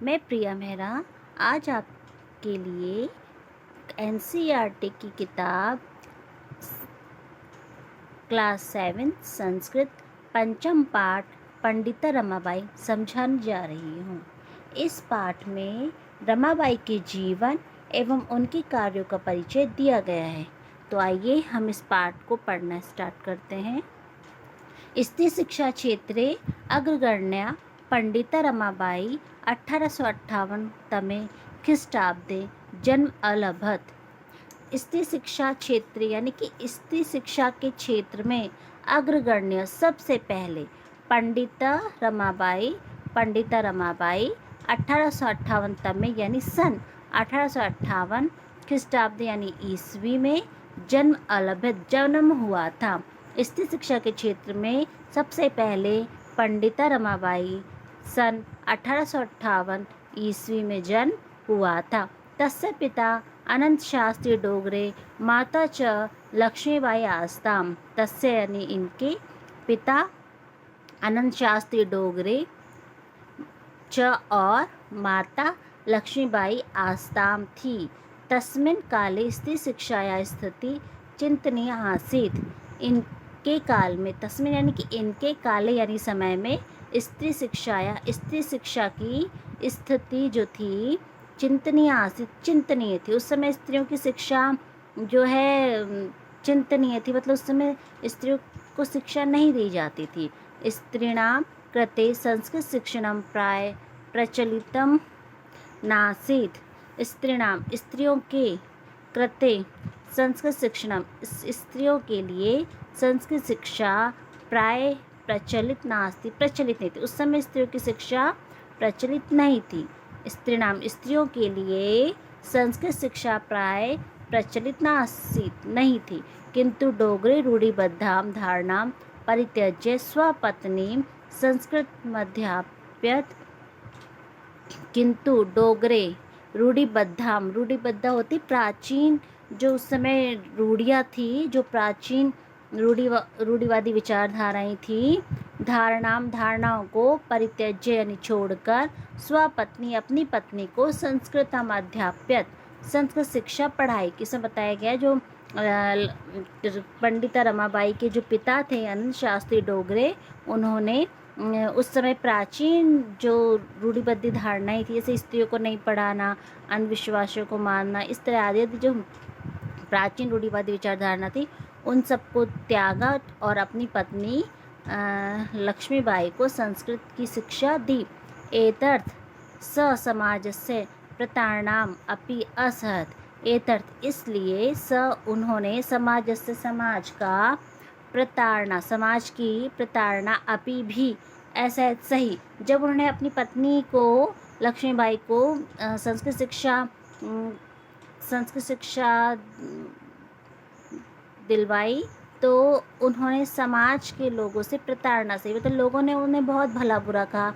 मैं प्रिया मेहरा आज आपके लिए एनसीईआरटी की किताब क्लास 7 संस्कृत पंचम पाठ पंडिता रमाबाई समझाने जा रही हूँ। इस पाठ में रमाबाई के जीवन एवं उनके कार्यों का परिचय दिया गया है। तो आइए हम इस पाठ को पढ़ना स्टार्ट करते हैं। स्त्री शिक्षा क्षेत्रे अग्रगण्या पंडिता रमाबाई 1858 तमे ख्रीष्टाब्दे जन्म अलभत। स्त्री शिक्षा क्षेत्र यानी कि स्त्री शिक्षा के क्षेत्र में अग्रगण्य सबसे पहले पंडिता रमाबाई 1858 तमे यानी सन 1858 ख्रीष्टाब्द यानी ईस्वी में जन्म अलभत जन्म हुआ था। स्त्री शिक्षा के क्षेत्र में सबसे पहले पंडिता रमाबाई सन 1858 ईस्वी में जन्म हुआ था। तस्य पिता अनंत शास्त्री डोगरे माता च लक्ष्मीबाई आस्ताम। तस्य यानी इनके पिता अनंत शास्त्री डोगरे च और माता लक्ष्मीबाई आस्ताम थी। तस्मिन् काले स्त्री शिक्षाया स्थिति चिंतनीय आसीत्। इनके काल में, तस्मिन् यानी कि इनके काले यानी समय में, स्त्री शिक्षा की स्थिति जो थी चिंतनीय आसीत्, चिंतनीय थी। उस समय स्त्रियों की शिक्षा जो है चिंतनीय थी, मतलब उस समय स्त्रियों को शिक्षा नहीं दी जाती थी। स्त्रीणां कृते संस्कृत शिक्षणं प्राय प्रचलितम नासीत्। स्त्रियों के कृते संस्कृत शिक्षणम, स्त्रियों के लिए संस्कृत शिक्षा प्राय प्रचलित नास्ति, प्रचलित नहीं थी। उस समय स्त्रियों की शिक्षा प्रचलित नहीं थी। स्त्रियों के लिए संस्कृत शिक्षा प्राय प्रचलित नासीत् नहीं थी। किंतु डोगरे रूढ़िबद्धां धारणां परित्यज्य स्वपत्नीं संस्कृतमध्यापयत्। किंतु डोगरे रूढ़िबद्धा होती प्राचीन, जो उस समय रूढ़ियाँ थी, जो प्राचीन रूढ़िवादी विचारधाराएं थी, धारणाओं को परित्यज्य यानी छोड़कर स्वपत्नी अपनी पत्नी को संस्कृतम अध्याप्यत, संस्कृत शिक्षा पढ़ाई। किसे बताया गया, जो पंडिता रमाबाई के जो पिता थे अनंत शास्त्री डोगरे, उन्होंने उस समय प्राचीन जो रूढ़िबद्ध धारणाएं थी, जैसे स्त्रियों को नहीं पढ़ाना, अंधविश्वासों को मानना, इस तरह आदि जो प्राचीन रूढ़िवादी विचारधारणा थी, उन सबको त्यागा और अपनी पत्नी लक्ष्मीबाई को संस्कृत की शिक्षा दी। एतर्थ स समाजस्य प्रतारणाम अपि असहत। एतर्थ इसलिए स उन्होंने समाजस्य समाज का प्रताड़ना, समाज की प्रताड़ना अपि भी ऐसा सही, जब उन्होंने अपनी पत्नी को लक्ष्मीबाई को संस्कृत शिक्षा दिलवाई, तो उन्होंने समाज के लोगों से प्रताड़ना से, मतलब लोगों ने उन्हें बहुत भला बुरा कहा,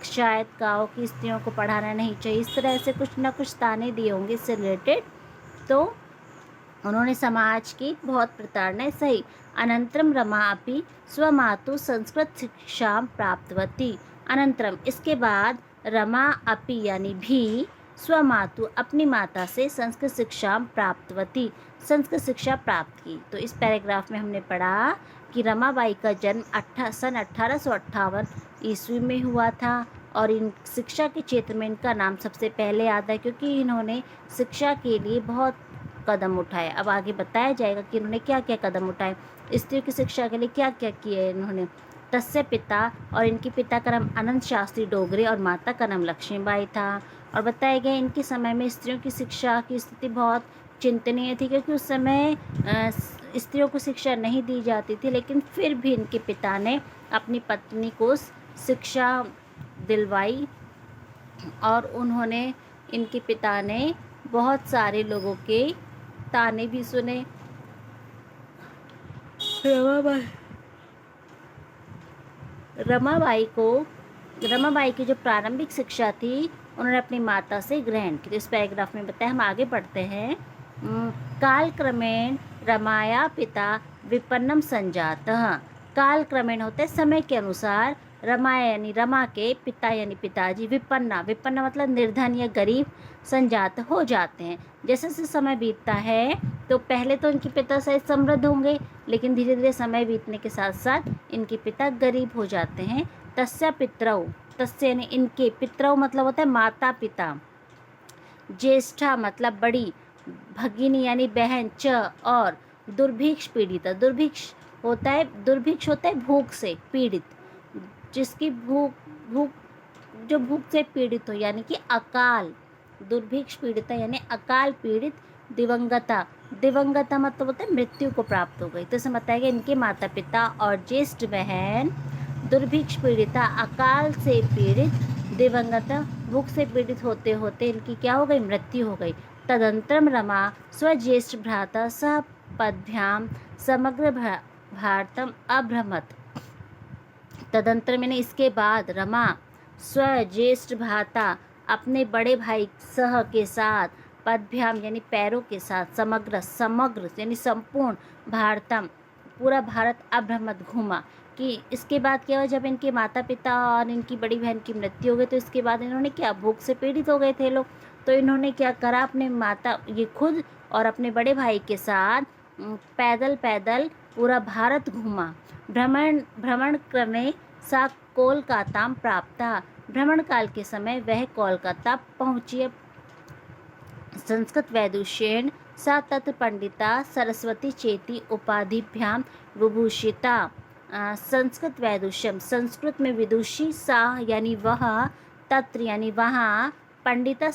शायद कहा कि स्त्रियों को पढ़ाना नहीं चाहिए, इस तरह से कुछ ना कुछ ताने दिए होंगे इससे रिलेटेड। तो उन्होंने समाज की बहुत प्रताड़ना सही। अनंतरम रमा अपि स्वमातु संस्कृत शिक्षा प्राप्तवती। अनंतरम इसके बाद रमा अपि यानी भी स्वमातु अपनी माता से संस्कृत शिक्षा प्राप्तवती, संस्कृत शिक्षा प्राप्त की। तो इस पैराग्राफ में हमने पढ़ा कि रमाबाई का जन्म सन 1858 ईस्वी में हुआ था और इन शिक्षा के क्षेत्र में इनका नाम सबसे पहले आता है, क्योंकि इन्होंने शिक्षा के लिए बहुत कदम उठाए। अब आगे बताया जाएगा कि इन्होंने क्या क्या कदम उठाए, स्त्रियों की शिक्षा के लिए क्या क्या किए इन्होंने। तस्य पिता, और इनके पिता का नाम अनंत शास्त्री डोगरे और माता का नाम लक्ष्मीबाई था। और बताया गया इनके समय में स्त्रियों की शिक्षा की स्थिति बहुत चिंतनीय थी, क्योंकि उस समय स्त्रियों को शिक्षा नहीं दी जाती थी, लेकिन फिर भी इनके पिता ने अपनी पत्नी को शिक्षा दिलवाई और उन्होंने, इनके पिता ने बहुत सारे लोगों के ताने भी सुने। रमाबाई की जो प्रारंभिक शिक्षा थी उन्होंने अपनी माता से ग्रहण की। तो इस पैराग्राफ में बताया, हम आगे पढ़ते हैं। कालक्रमेण रमाया पिता विपन्नम संजातः। काल क्रमेण होते समय के अनुसार रमा यानी रमा के पिता यानी पिताजी विपन्ना, विपन्ना मतलब निर्धन या गरीब संजात हो जाते हैं। जैसे जैसे समय बीतता है तो पहले तो इनके पिता शायद समृद्ध होंगे, लेकिन धीरे धीरे समय बीतने के साथ साथ इनके पिता गरीब हो जाते हैं। तस्य पितरौ, तस्य यानी इनके, पितरौ मतलब होता है माता पिता, ज्येष्ठा मतलब बड़ी, भगिनी यानी बहन, च और दुर्भिक्ष पीड़िता, दुर्भिक्ष होता है भूख से पीड़ित, जिसकी भूख जो भूख से पीड़ित हो यानी कि अकाल, दुर्भिक्ष पीड़िता यानी अकाल पीड़ित, दिवंगता, दिवंगता मतलब होता है मृत्यु को प्राप्त हो गई। तो इसे बताया गया इनके माता पिता और ज्येष्ठ बहन दुर्भिक्ष पीड़िता, अकाल से पीड़ित, दिवंगता, भूख से पीड़ित होते होते इनकी क्या हो गई, मृत्यु हो गई। तदंतरम रमा स्वज्येष्ठ भ्राता सह पदभ्याम समग्र भारतम अभ्रमत। तदंतर मैंने इसके बाद रमा स्वज्येष्ठ भ्राता अपने बड़े भाई सह के साथ, पदभ्याम यानी पैरों के साथ, समग्र यानी संपूर्ण, भारतम पूरा भारत अभ्रमत घूमा। कि इसके बाद क्या हुआ, जब इनके माता पिता और इनकी बड़ी बहन की मृत्यु हो गई तो इसके बाद इन्होंने क्या, भूख से पीड़ित हो गए थे लोग, तो इन्होंने क्या करा, अपने माता ये खुद और अपने बड़े भाई के साथ पैदल पैदल पूरा भारत घूमा। भ्रमण करने सा कोलकाता प्राप्ता, भ्रमण काल के समय वह कोलकाता पहुँची। संस्कृत वैदुष्येण सा तत्र पंडिता सरस्वती चेती उपाधिभ्याम विभूषिता। संस्कृत वैदुष्यम, संस्कृत में विदुषी, सा यानी वह, तत्र यानी वहाँ, पंडिता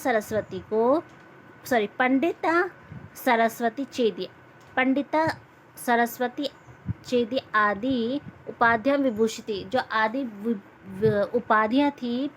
सरस्वती चेदी आदि उपाधियां विभूषित, जो आदि उपाधियां थी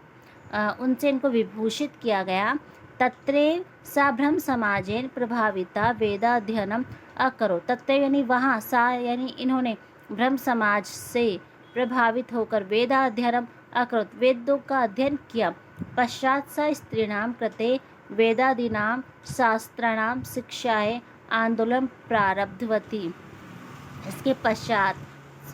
उनसे इनको विभूषित किया गया। तत्रेव सा ब्रह्म समाजेन प्रभाविता वेदाध्ययनम अकरो, तत्रेव यानी वहाँ, सा यानी इन्होंने, ब्रह्म समाज से प्रभावित होकर वेदाध्ययनम अकरोत, वेदों का अध्ययन किया। पश्चात सा स्त्रीणाम कृते वेदादीनाम शास्त्राणाम शिक्षाएं आंदोलन प्रारब्धवती। इसके पश्चात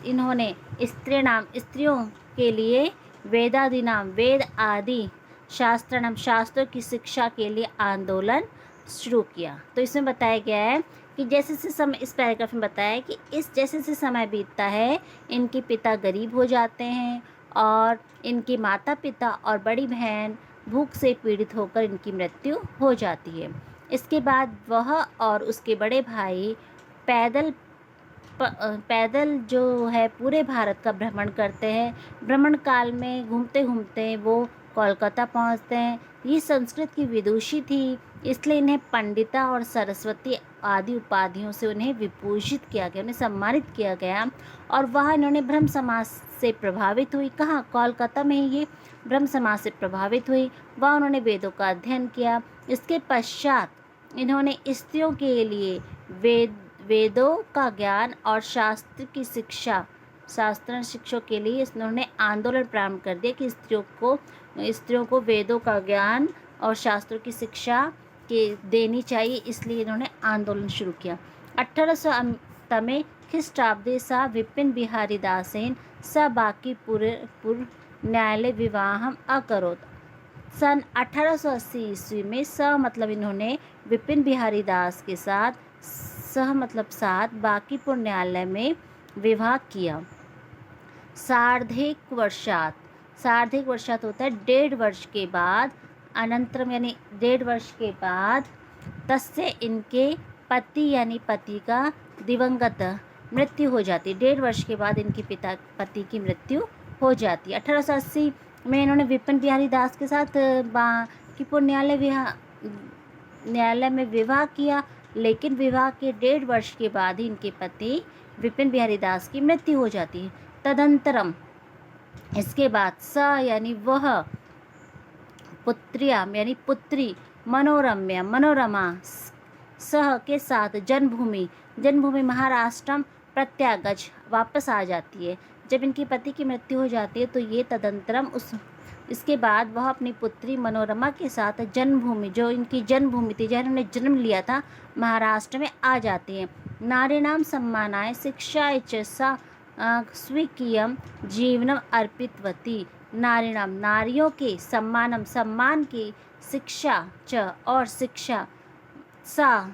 इन्होंने स्त्रियों के लिए वेदादीनाम वेद आदि, शास्त्राणाम शास्त्रों की शिक्षा के लिए आंदोलन शुरू किया। तो इसमें बताया गया है कि जैसे जैसे समय, इस पैराग्राफ में बताया है कि जैसे जैसे समय बीतता है इनके पिता गरीब हो जाते हैं और इनके माता पिता और बड़ी बहन भूख से पीड़ित होकर इनकी मृत्यु हो जाती है। इसके बाद वह और उसके बड़े भाई पैदल जो है पूरे भारत का भ्रमण करते हैं। भ्रमण काल में घूमते घूमते वो कोलकाता पहुंचते हैं। ये संस्कृत की विदुषी थी, इसलिए इन्हें पंडिता और सरस्वती आदि उपाधियों से उन्हें विभूषित किया गया, उन्हें सम्मानित किया गया। और वहाँ इन्होंने ब्रह्म समाज से प्रभावित हुई, कहाँ, कोलकाता में ही ये ब्रह्म समाज से प्रभावित हुई। वहाँ उन्होंने वेदों का अध्ययन किया। इसके पश्चात इन्होंने स्त्रियों के लिए वेदों का ज्ञान और शास्त्र शिक्षों के लिए इन्होंने आंदोलन प्रारंभ कर दिया कि स्त्रियों को वेदों का ज्ञान और शास्त्रों की शिक्षा देनी चाहिए, इसलिए इन्होंने आंदोलन शुरू किया। 1800 में ख्रीष्टाब्दे सा विपिन बिहारी दासेन स बांकीपुर न्यायालय विवाहम अकरोत। सन 1880 ईस्वी में स मतलब इन्होंने विपिन बिहारी दास के साथ, सह मतलब साथ, बांकीपुर न्यायालय में विवाह किया। सार्धेक वर्षात होता है 1.5 वर्ष के बाद, अनंतरम यानी 1.5 वर्ष के बाद, तस्य इनके पति यानी पति का दिवंगत मृत्यु हो जाती है। 1.5 वर्ष के बाद इनके पति की मृत्यु हो जाती है। 1880 में इन्होंने विपिन बिहारी दास के साथ बांकीपुर न्यायालय में विवाह किया, लेकिन विवाह के 1.5 वर्ष के बाद ही इनके पति विपिन बिहारी दास की मृत्यु हो जाती है। तदंतरम इसके बाद स यानी वह, पुत्र्याम यानी पुत्री, मनोरमा सह के साथ जन्मभूमि महाराष्ट्र प्रत्यागज वापस आ जाती है। जब इनके पति की मृत्यु हो जाती है तो ये तदंतरम इसके बाद वह अपनी पुत्री मनोरमा के साथ जन्मभूमि, जो इनकी जन्मभूमि थी, जहाँ इन्होंने जन्म लिया था, महाराष्ट्र में आ जाती है। नारीणाम सम्मानाय शिक्षाय च सा स्वीकीयं जीवनम अर्पितवती नारीणाम, नारियों के सम्मानम, सम्मान की शिक्षा च, और शिक्षा सा,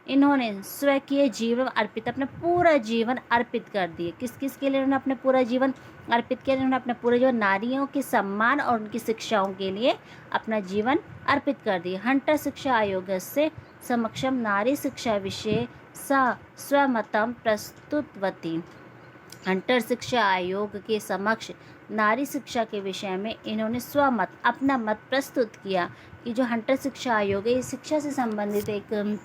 इन्होंने स्वकीय जीवन अर्पित, अपना पूरा जीवन अर्पित कर दिए। किस किस के लिए उन्होंने अपना पूरा जीवन अर्पित किया? उन्होंने अपना पूरा जीवन नारियों के सम्मान और उनकी शिक्षाओं के लिए अपना जीवन अर्पित कर दिया। हंटर शिक्षा आयोग से समक्षम नारी शिक्षा विषय सा स्वमतम प्रस्तुतवती। हंटर शिक्षा आयोग के समक्ष नारी शिक्षा के विषय में इन्होंने स्वमत, अपना मत प्रस्तुत किया। कि जो हंटर शिक्षा आयोग है, ये शिक्षा से संबंधित एक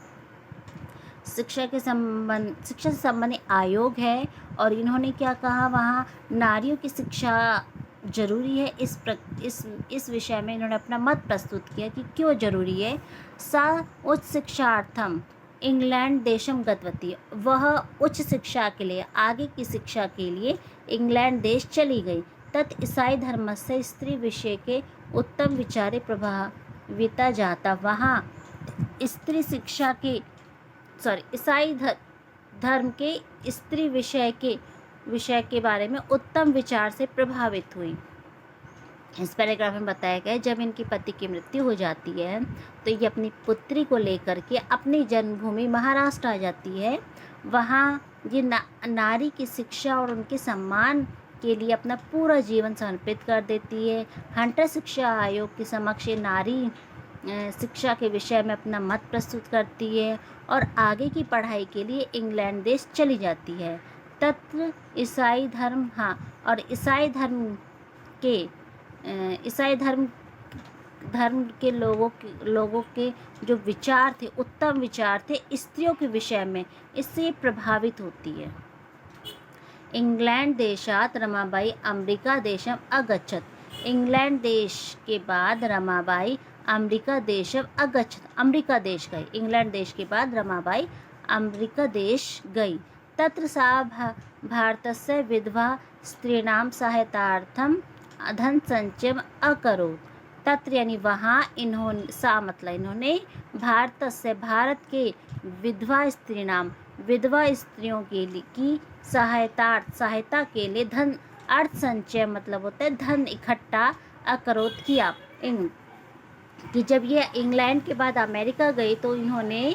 शिक्षा से संबंधित आयोग है। और इन्होंने क्या कहा, वहाँ नारियों की शिक्षा जरूरी है, इस विषय में इन्होंने अपना मत प्रस्तुत किया कि क्यों जरूरी है। सा उच्च शिक्षार्थम इंग्लैंड देशम गतवती, वह उच्च शिक्षा के लिए, आगे की शिक्षा के लिए इंग्लैंड देश चली गई। तत् ईसाई धर्म से स्त्री विषय के उत्तम विचारे प्रभाविता जाता, वहाँ स्त्री शिक्षा के ईसाई धर्म के स्त्री विषय के बारे में उत्तम विचार से प्रभावित हुई। इस पैराग्राफ में बताया गया, जब इनकी पति की मृत्यु हो जाती है तो ये अपनी पुत्री को लेकर के अपनी जन्मभूमि महाराष्ट्र आ जाती है। वहाँ ये नारी की शिक्षा और उनके सम्मान के लिए अपना पूरा जीवन समर्पित कर देती है। हंटर शिक्षा आयोग के समक्ष नारी शिक्षा के विषय में अपना मत प्रस्तुत करती है और आगे की पढ़ाई के लिए इंग्लैंड देश चली जाती है। तत्र ईसाई धर्म, और ईसाई धर्म के लोगों के जो विचार थे, उत्तम विचार थे स्त्रियों के विषय में, इससे प्रभावित होती है। इंग्लैंड देशात रमाबाई अमेरिका देशम अगच्छत, इंग्लैंड देश के बाद रमाबाई अमेरिका देश गई। इंग्लैंड देश के बाद रमाबाई अमेरिका देश गई। तत्र सा भारतस्य विधवा स्त्रीणां सहायतार्थम धन संचयम अकरोत्। तत्र यानी वहाँ इन्होंने भारत के विधवा स्त्रियों के लिए की सहायता के लिए धन, अर्थ संचय मतलब होता है धन इकट्ठा, अकरोत् किया। कि जब ये इंग्लैंड के बाद अमेरिका गई तो इन्होंने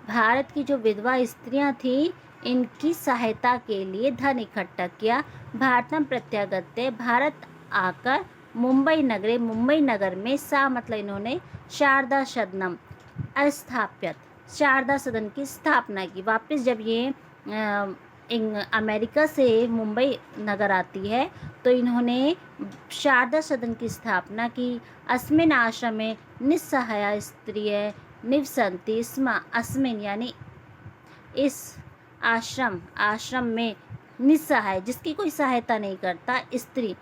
भारत की जो विधवा स्त्रियां थी इनकी सहायता के लिए धन इकट्ठा किया। भारतम प्रत्यागत्य, भारत आकर मुंबई नगर में सा मतलब इन्होंने शारदा सदनम स्थापित, शारदा सदन की स्थापना की। वापस जब ये अमेरिका से मुंबई नगर आती है तो इन्होंने शारदा सदन की स्थापना की। अस्मिन आश्रम में निस्सहाया स्त्रिय निवसन्ति स्म, अस्मिन यानी इस आश्रम में निस्सहाय, जिसकी कोई सहायता नहीं करता, स्त्री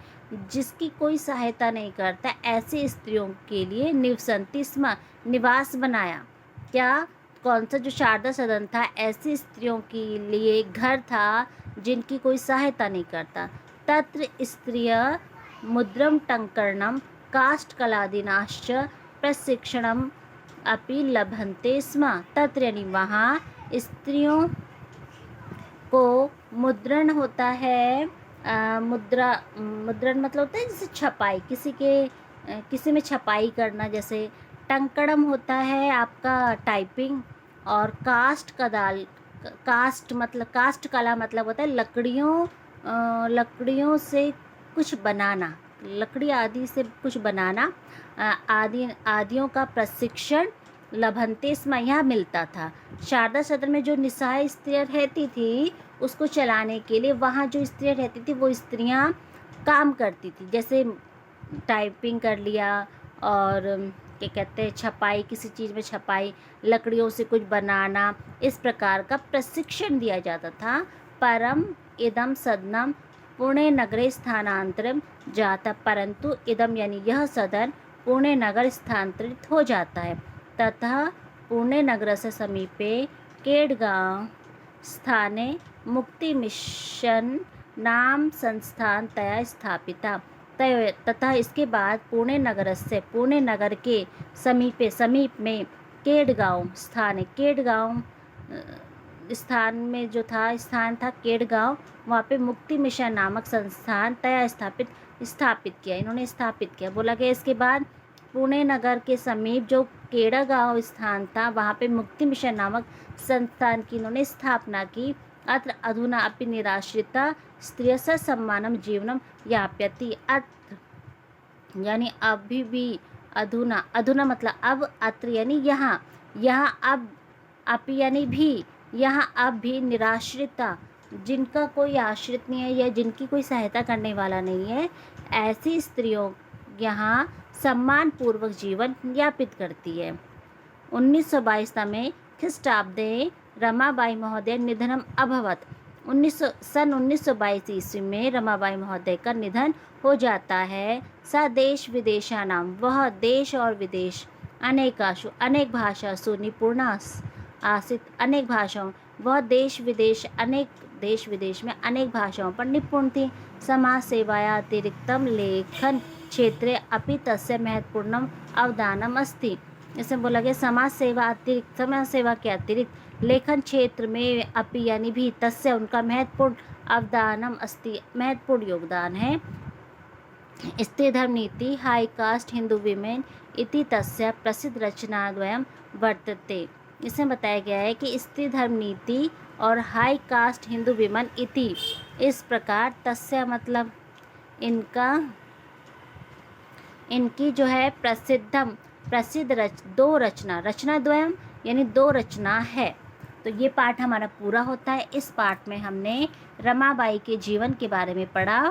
जिसकी कोई सहायता नहीं करता, ऐसे स्त्रियों के लिए निवसन्ति स्म निवास बनाया। क्या, कौन सा, जो शारदा सदन था, ऐसी स्त्रियों के लिए घर था जिनकी कोई सहायता नहीं करता। तत्र स्त्रिय मुद्रम टंकरणम काष्ठ कलादिनाश्च प्रशिक्षणम अपि लभन्ते स्म। तत्र यानी वहाँ स्त्रियों को मुद्रण होता है, मुद्रण मतलब होता है जैसे छपाई, किसी में छपाई करना, जैसे टंकणम होता है आपका टाइपिंग, और काष्ठ कला मतलब होता है लकड़ियों से कुछ बनाना, लकड़ी आदि से कुछ बनाना, आदियों का प्रशिक्षण लभन्ते स्म यहाँ मिलता था। शारदा सदन में जो निस्सहाय स्त्रियाँ रहती थी उसको चलाने के लिए वहाँ जो स्त्रियाँ रहती थी वो स्त्रियाँ काम करती थी, जैसे टाइपिंग कर लिया और क्या कहते हैं छपाई, किसी चीज़ में छपाई, लकड़ियों से कुछ बनाना, इस प्रकार का प्रशिक्षण दिया जाता था। परम इदम सदनम पुणे नगरे स्थानांतरित जाता, परंतु इदम यानी यह सदन पुणे नगर स्थानांतरित हो जाता है। तथा पुणे नगर से समीपे केडगांव स्थाने मुक्ति मिशन नाम संस्थान तया स्थापिता। तथा इसके बाद पुणे नगर के समीप में केडगांव स्थान है। केडगांव स्थान में जो था स्थान था केड़गांव, वहाँ पे मुक्ति मिशन नामक संस्थान स्थापित किया, इन्होंने स्थापित किया। बोला गया इसके बाद पुणे नगर के समीप जो केड़गांव स्थान था वहाँ पे मुक्ति मिशन नामक संस्थान की इन्होंने स्थापना की। अत्र अधुना अपि निराश्रिता स्त्रियः सम्मानम जीवनम यापयति। अत्र यानी अभी भी, अधुना, अधुना मतलब अब, अत्र यानी यहाँ, यहाँ अब, अपि यानी भी, यहाँ अब भी निराश्रिता, जिनका कोई आश्रित नहीं है या जिनकी कोई सहायता करने वाला नहीं है, ऐसी स्त्रियों यहाँ सम्मान पूर्वक जीवन यापित करती है। 1922 में ख्रीष्टाब्दे रमाबाई महोदय निधनम अभवत। 1922 ईस्वी में रमाबाई महोदय का निधन हो जाता है। स देश विदेशानां, वह देश और विदेश, अनेकाशु अनेक भाषासु निपुणा आसीत, अनेक भाषाओं, वह देश विदेश में अनेक भाषाओं पर निपुण थी। समाज सेवाया अतिरिक्तम लेखन क्षेत्रे अपि तस्य महत्वपूर्णम अवदानम अस्ति। इसमें बोला गया समाज सेवा के अतिरिक्त लेखन क्षेत्र में अपि यानी भी तस्य उनका महत्वपूर्ण अवदानम अस्ति, महत्वपूर्ण योगदान है। स्त्री धर्म नीति हाई कास्ट हिंदू विमेन इति तस्य प्रसिद्ध रचनाद्वयम् वर्तते। इसमें बताया गया है कि स्त्री धर्म नीति और हाई कास्ट हिंदू विमेन इति, इस प्रकार तस्य मतलब इनकी जो है प्रसिद्ध दो रचनाद्वयम् यानी दो रचना है। तो ये पाठ हमारा पूरा होता है। इस पाठ में हमने रमाबाई के जीवन के बारे में पढ़ा।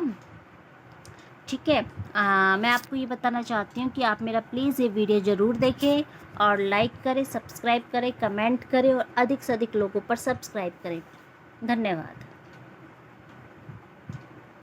ठीक है, मैं आपको ये बताना चाहती हूँ कि आप मेरा प्लीज़ ये वीडियो ज़रूर देखें और लाइक करें, सब्सक्राइब करें, कमेंट करें और अधिक से अधिक लोगों पर सब्सक्राइब करें। धन्यवाद।